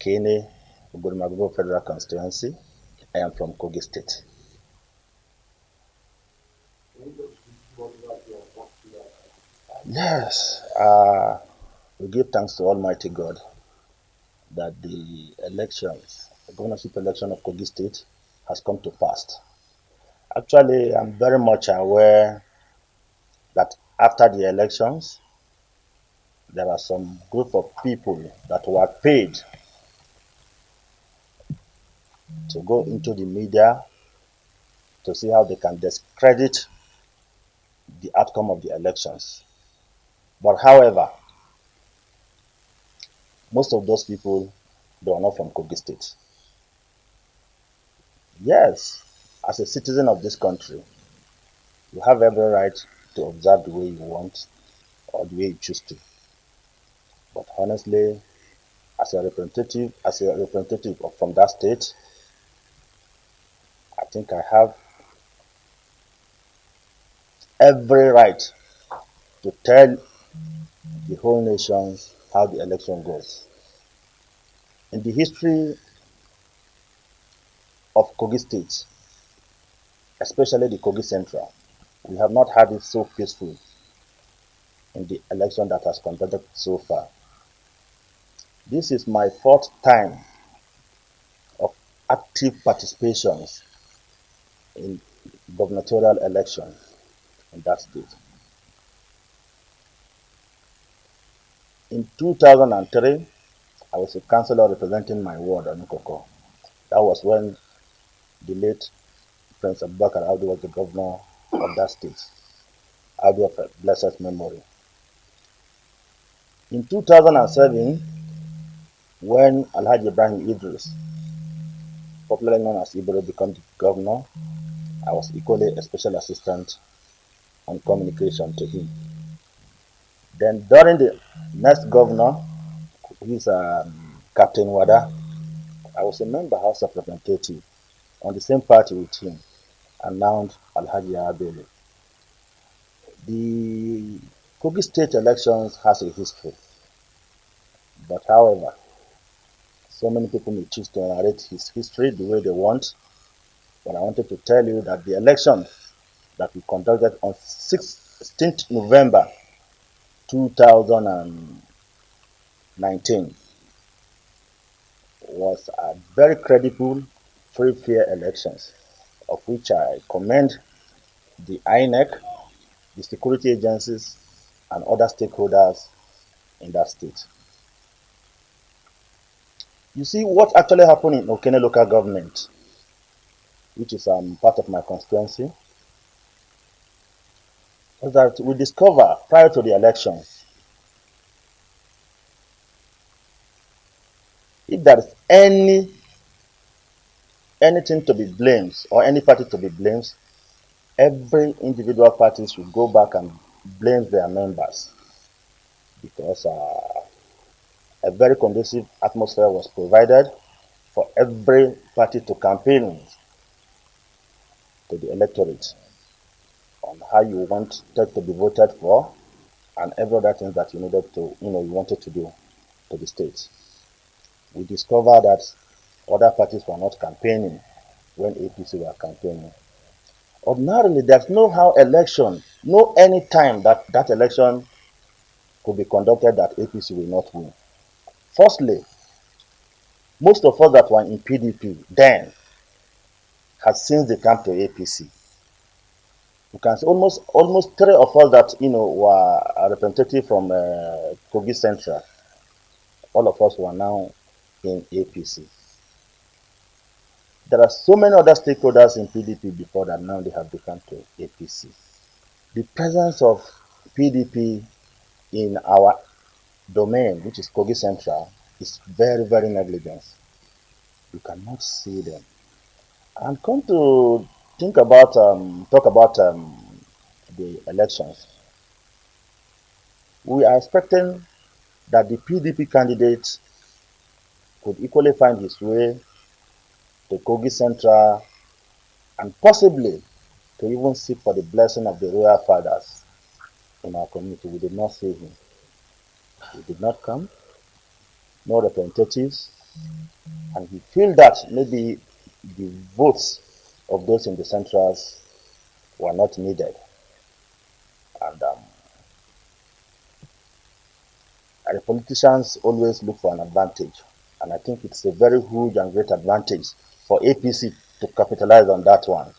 Okene, Ogodomagogo Federal Constituency. I am from Kogi State. Yes, we give thanks to Almighty God that the elections, the governorship election of Kogi State has come to pass. Actually, I'm very much aware that after the elections, there are some group of people that were paid to go into the media to see how they can discredit the outcome of the elections. But however, most of those people, they are not from Kogi State. Yes, as a citizen of this country, you have every right to observe the way you want or the way you choose to. But honestly, as a representative from that state, I think I have every right to tell the whole nation how the election goes. In the history of Kogi State, especially the Kogi Central, we have not had it so peaceful in the election that has conducted so far. This is my fourth time of active participations in gubernatorial election in that state. In 2003, I was a councillor representing my ward, Onukoko. That was when the late Prince Abubakar Audu was the governor of that state. Audu of blessed memory. In 2007, when Alhaji Ibrahim Idris, popularly known as Ibro, became the governor, I was equally a special assistant on communication to him. Then during the next governor, who is Captain Wada, I was a member House of Representative on the same party with him, announced Alhaji Abele. The Kogi State elections has a history, but however, so many people may choose to narrate his history the way they want. But I wanted to tell you that the election that we conducted on 16th November 2019 was a very credible, free, fair elections, of which I commend the INEC, the security agencies, and other stakeholders in that state. You see, what actually happened in Okene local government, which is part of my constituency, was that we discovered prior to the elections, if there is anything to be blamed or any party to be blamed, every individual party should go back and blame their members, because a very conducive atmosphere was provided for every party to campaign to the electorate on how you wanted to be voted for and every other thing that you needed to, you wanted to do to the state. We discovered that other parties were not campaigning when APC were campaigning. Ordinarily, there's no how election, no any time that election could be conducted that APC will not win. Firstly, most of us that were in PDP then had since they come to APC. You can see almost three of us that were representative from Kogi Central. All of us were now in APC. There are so many other stakeholders in PDP before that now they have become to APC. The presence of PDP in our domain, which is Kogi Central, is very, very negligent. You cannot see them. And come to talk about the elections. We are expecting that the PDP candidate could equally find his way to Kogi Central and possibly to even seek for the blessing of the royal fathers in our community. We did not see him. He did not come. No representatives, And he feel that maybe the votes of those in the centrals were not needed. And the politicians always look for an advantage. And I think it's a very huge and great advantage for APC to capitalize on that one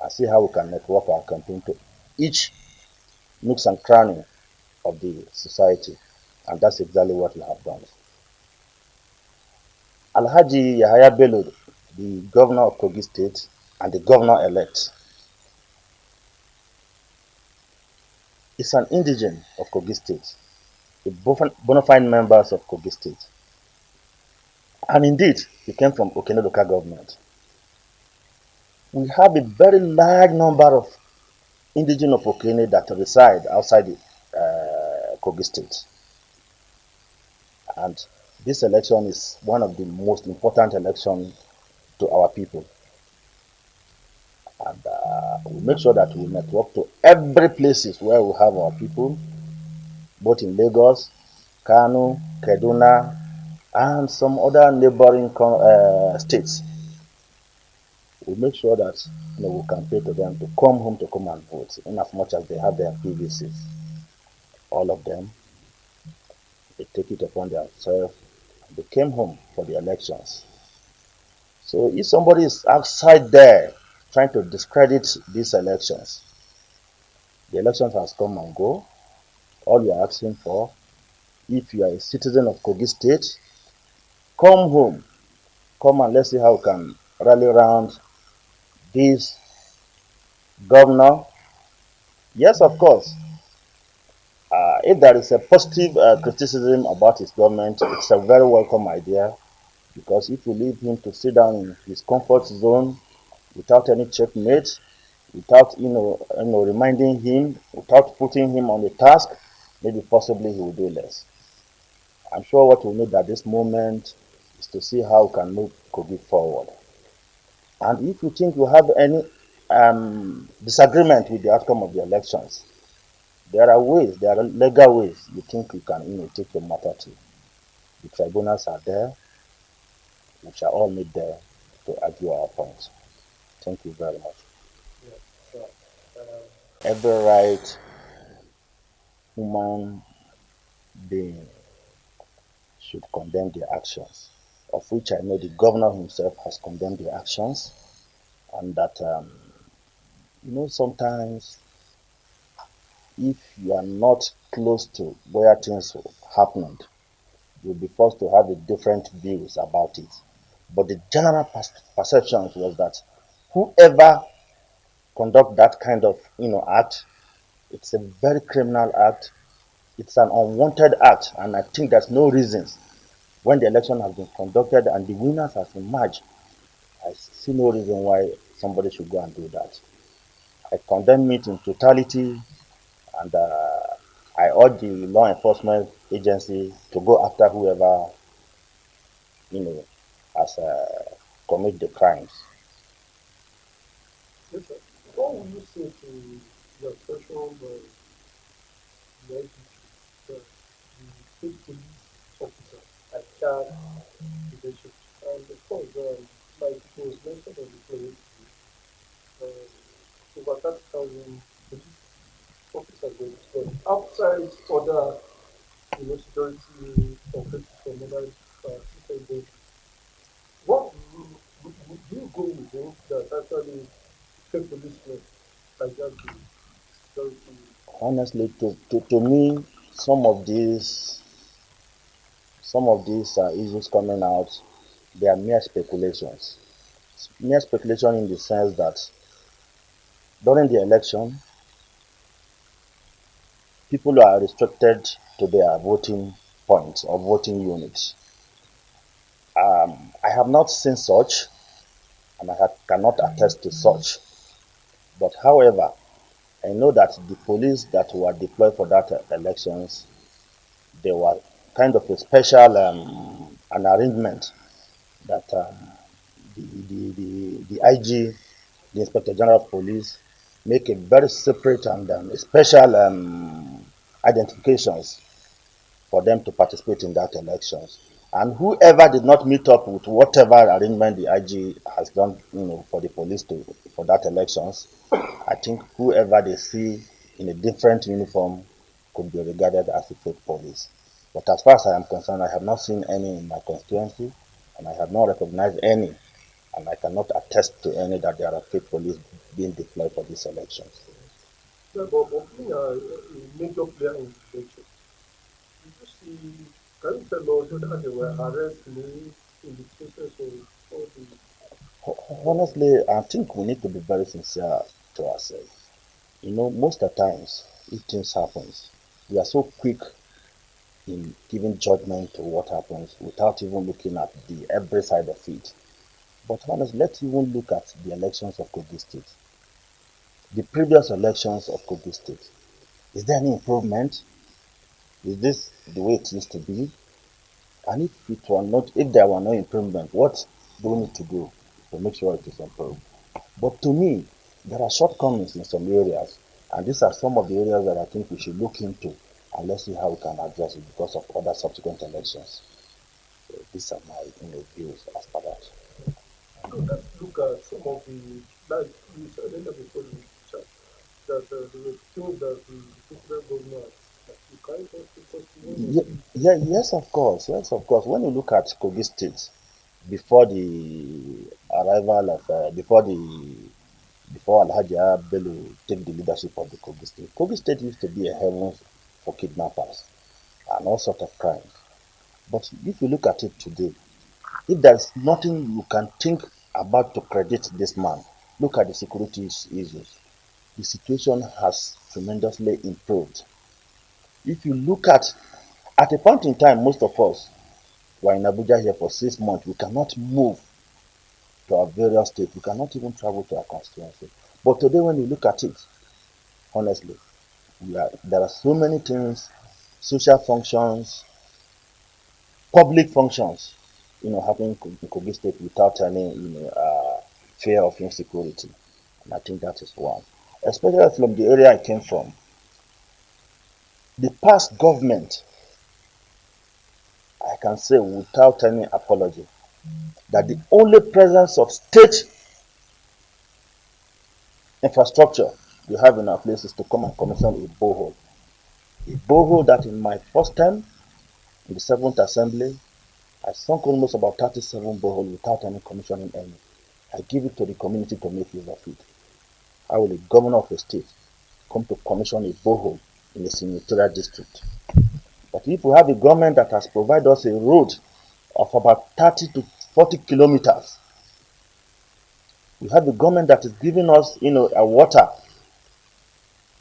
and see how we can network our campaign to each nooks and cranny of the society. And that's exactly what we have done. Alhaji Yahaya Bello, the governor of Kogi State and the governor-elect, is an indigene of Kogi State, a bona fide member of Kogi State. And indeed, he came from Okene local government. We have a very large number of indigene of Okene that reside outside the Kogi State. And this election is one of the most important elections to our people. And we make sure that we network to every places where we have our people, both in Lagos, Kano, Kaduna, and some other neighboring states. We make sure that we can pay to them to come home to come and vote, in as much as they have their PVCs. All of them, they take it upon themselves. They came home for the elections. So if somebody is outside there trying to discredit these elections, the elections has come and go. All you are asking for, if you are a citizen of Kogi State, come home. Come and let's see how we can rally around this governor. Yes, of course. If there is a positive criticism about his government, it's a very welcome idea, because if you leave him to sit down in his comfort zone without any checkmate, without reminding him, without putting him on the task, maybe possibly he will do less. I'm sure what we need at this moment is to see how we can move Kogi forward. And if you think you have any disagreement with the outcome of the elections, there are ways, there are legal ways you think you can take the matter to. The tribunals are there. We shall all meet there to argue our points. Thank you very much. Yeah, sure. Every right human being should condemn their actions, of which I know the governor himself has condemned the actions, and that sometimes if you are not close to where things happened, you'll be forced to have a different views about it. But the general perception was that whoever conduct that kind of act, it's a very criminal act. It's an unwanted act, and I think there's no reasons when the election has been conducted and the winners has emerged. I see no reason why somebody should go and do that. I condemn it in totality, and I urge the law enforcement agency to go after whoever you know has commit the crimes. Listen, what will you say to the threshold the the state police officer at Chad leadership? And of course, like it was mentioned on the play, over 30,000 police officers were deployed outside other, security operations from other different agencies. What do you go with those that actually fake policemen like that the security? Honestly, to me, some of these issues coming out, they are mere speculations. Mere speculation in the sense that during the election, people are restricted to their voting points or voting units. I have not seen such, and cannot attest to such. But however, I know that the police that were deployed for that elections, they were kind of a special an arrangement that the IG, the Inspector General of Police, make a very separate and special identifications for them to participate in that elections. And whoever did not meet up with whatever arrangement the IG has done, for the police for that elections, I think whoever they see in a different uniform could be regarded as a fake police. But as far as I am concerned, I have not seen any in my constituency, and I have not recognized any, and I cannot attest to any that there are fake police being deployed for these elections. Yeah, but being a major player in the election, did you see, can you tell us whether there were arrests made in the process of all the voting? Honestly, I think we need to be very sincere to ourselves. Most of the times, if things happens, we are so quick in giving judgment to what happens without even looking at the every side of it. But honestly, let's even look at the elections of Kogi State, the previous elections of Kogi State. Is there any improvement? Is this the way it used to be? And if there were no improvement, what do we need to do to make sure it is improved? But to me, there are shortcomings in some areas, and these are some of the areas that I think we should look into and let's see how we can address it because of other subsequent elections. So these are my views as per that. So let's look at some of the, like you said earlier before the chat, that there were things that the different governor has achieved. Can you just take us to one of Yeah, the, yeah, yes, of course, yes, of course. When you look at Kogi State before the arrival of before Alhaji Bello take the leadership of the Kogi State used to be a heaven for kidnappers and all sorts of crimes. But if you look at it today, if there's nothing you can think about to credit this man, look at the security issues. The situation has tremendously improved. If you look at a point in time, most of us were in Abuja here for 6 months. We cannot move to our various states. We cannot even travel to our constituency. But today, when you look at it, honestly, there are so many things, social functions, public functions, happening in Kogi State without any, fear of insecurity. And I think that is one. Especially from the area I came from, the past government, I can say without any apology, that the only presence of state infrastructure we have in our place is to come and commission a borehole. A borehole that in my first time in the 7th Assembly, I sunk almost about 37 boreholes without any commissioning any. I give it to the community to make use of it. How will a governor of a state come to commission a borehole in a senatorial district? But if we have a government that has provided us a road of about 30 to 40 kilometers, we have a government that is giving us, a water.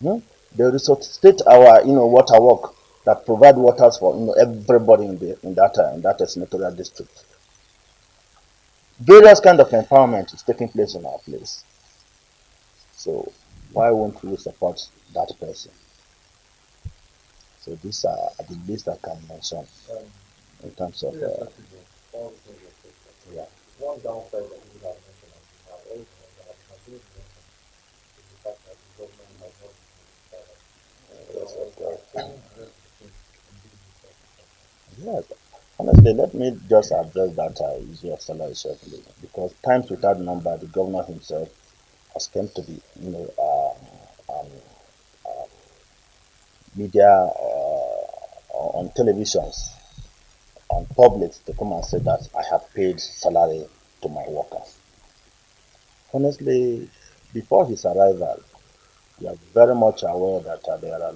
Hmm? They resuscitate our, water work that provide waters for everybody in that senatorial district. Various kind of empowerment is taking place in our place. So why won't we support that person? So these are the least I can mention um, in terms of irrespective of all the things you're saying. yeah. One downside that you have mentioned, and you have always mentioned, and you continue to mention, is the fact that the government has not been notified. Yes, of course. Can you address the thing in this discussion? Yes. Honestly, let me just address that issue of salary shortly because times without number, the governor himself has come to the media on televisions on public to come and say that I have paid salary to my workers. Honestly, before his arrival, we are very much aware that there are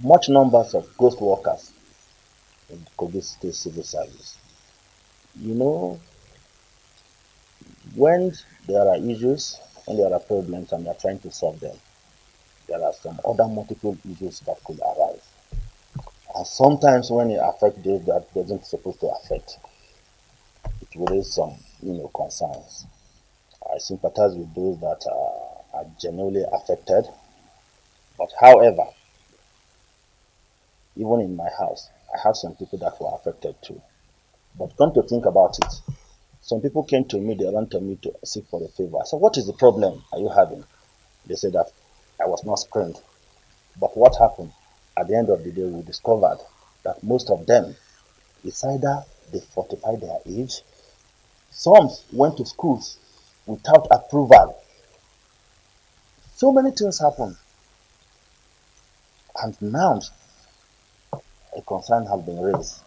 much numbers of ghost workers in Kogi State Civil Service. You know, when there are issues, when there are problems and they are trying to solve them, there are some other multiple issues that could arise. And sometimes when it affects those that doesn't supposed to affect, it will raise some, concerns. I sympathize with those that are genuinely affected. But however, even in my house, I have some people that were affected too. But come to think about it, some people came to me, they ran to me to seek for a favor. I said, what is the problem are you having? They said that I was not screened. But what happened? At the end of the day, we discovered that most of them It's either they fortify their age, some went to schools without approval. So many things happen, and now a concern has been raised.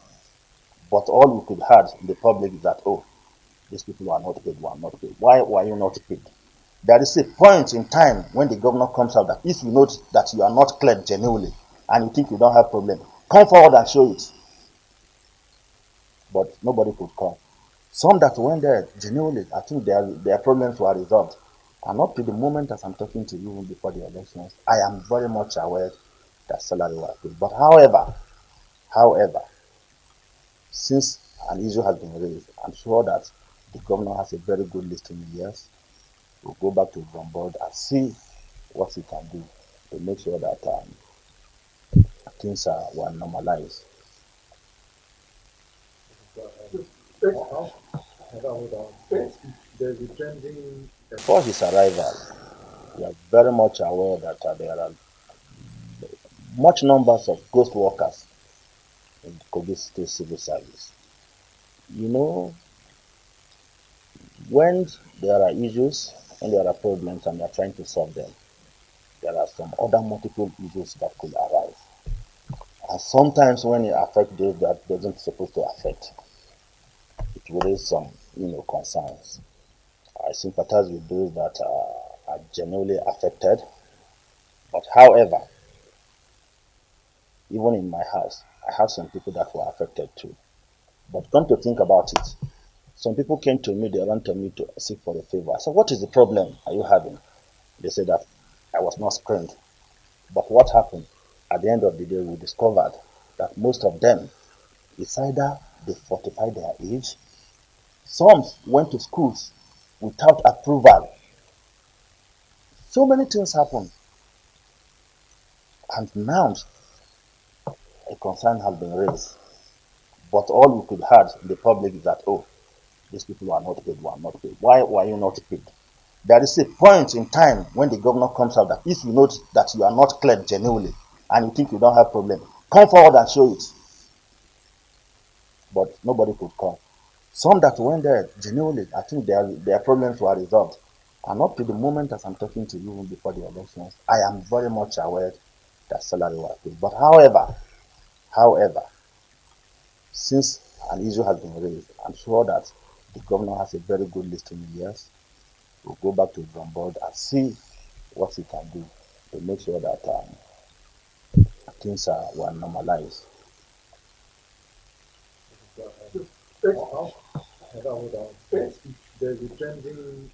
But all we could have in the public is that, oh, these people are not paid, were not paid. Why were you not paid? There is a point in time when the governor comes out that if you know that you are not cleared genuinely and you think you don't have problem, come forward and show it. But nobody could come. Some that went there genuinely, I think their problems were resolved. And up to the moment as I'm talking to you before the elections, I am very much aware that salary was paid. But however, since an issue has been raised, I'm sure that the governor has a very good listening ears. We'll go back to the drawing board and see what he can do to make sure that things are were normalized. Since there's a trending Before his arrival, we are very much aware that there are much numbers of ghost workers in the Kogi State Civil Service. You know, when there are issues, when there are problems and they are trying to solve them, there are some other multiple issues that could arise. And sometimes when it affects those that doesn't supposed to affect, it will raise some, concerns. I sympathize with those that are genuinely affected. But however, even in my house, I have some people that were affected too. But come to think about it, some people came to me, they ran to me to seek for a favor. I said, what is the problem are you having? They said that I was not screened. But what happened? At the end of the day, we discovered that most of them, it's either they fortify their age, some went to schools without approval. So many things happen. And now a concern has been raised. But all we could have in the public is that, oh, these people are not paid, were not paid. Why were you not paid? There is a point in time when the governor comes out that if you know that you are not cleared genuinely and you think you don't have problem, come forward and show it. But nobody could come. Some that went there genuinely, I think their problems were resolved. And up to the moment as I'm talking to you before the elections, I am very much aware that salary was paid. But however, since an issue has been raised, I'm sure that the governor has a very good listening ears. We'll go back to the drawing board and see what he can do to make sure that things are were normalized. since there's a trending